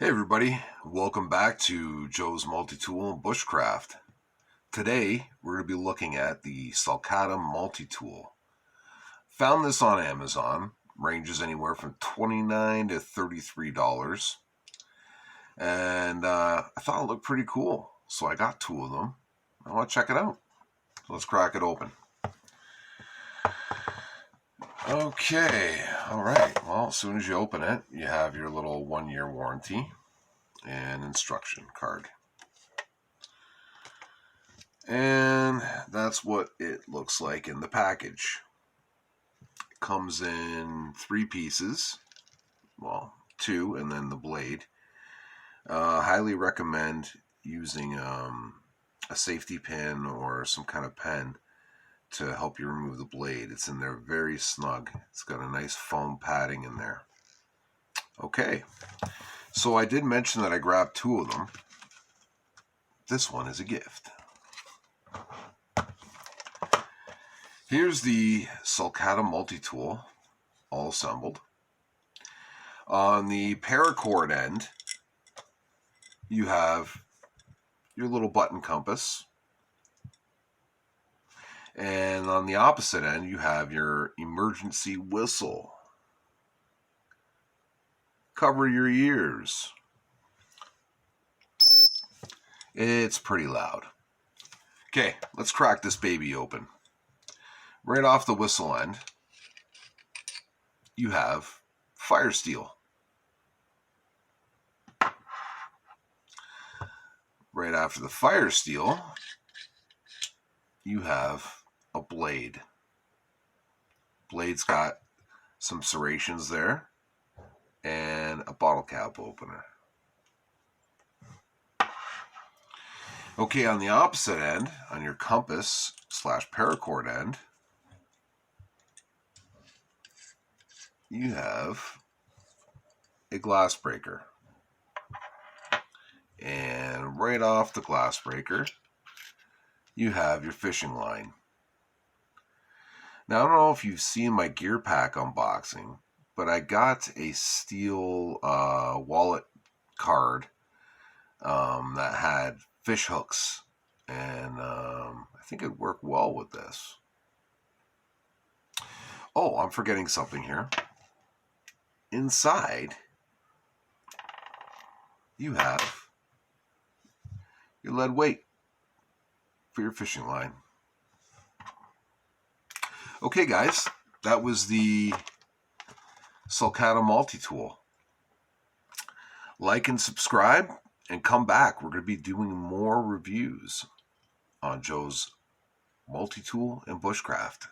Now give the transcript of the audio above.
Hey everybody, welcome back to Joe's Multi-Tool and Bushcraft. Today we're going to be looking at the Sulkada multi-tool. Found this on Amazon, ranges anywhere from $29 to $33. And I thought it looked pretty cool, so I got two of them. I want to check it out. So let's crack it open. Okay, alright, well as soon as you open it, you have your little 1-year warranty and instruction card. And that's what it looks like in the package. It comes in 3 pieces, well, 2 and then the blade. Highly recommend using a safety pin or some kind of pen to help you remove the blade. It's in there very snug. It's got a nice foam padding in there. Okay, so I did mention that I grabbed 2 of them. This one is a gift. Here's the Sulkada multi-tool, all assembled. On the paracord end, you have your little button compass. And on the opposite end, you have your emergency whistle. Cover your ears. It's pretty loud. Okay, let's crack this baby open. Right off the whistle end, you have fire steel. Right after the fire steel, you have a blade. Blade's got some serrations there and a bottle cap opener. Okay, on the opposite end, on your compass / paracord end, you have a glass breaker. And right off the glass breaker, you have your fishing line. Now, I don't know if you've seen my gear pack unboxing, but I got a steel wallet card that had fish hooks, and I think it'd work well with this. Oh, I'm forgetting something here. Inside, you have your lead weight for your fishing line. Okay guys, that was the Sulkada multi-tool. Like and subscribe and come back. We're going to be doing more reviews on Joe's multi-tool and bushcraft.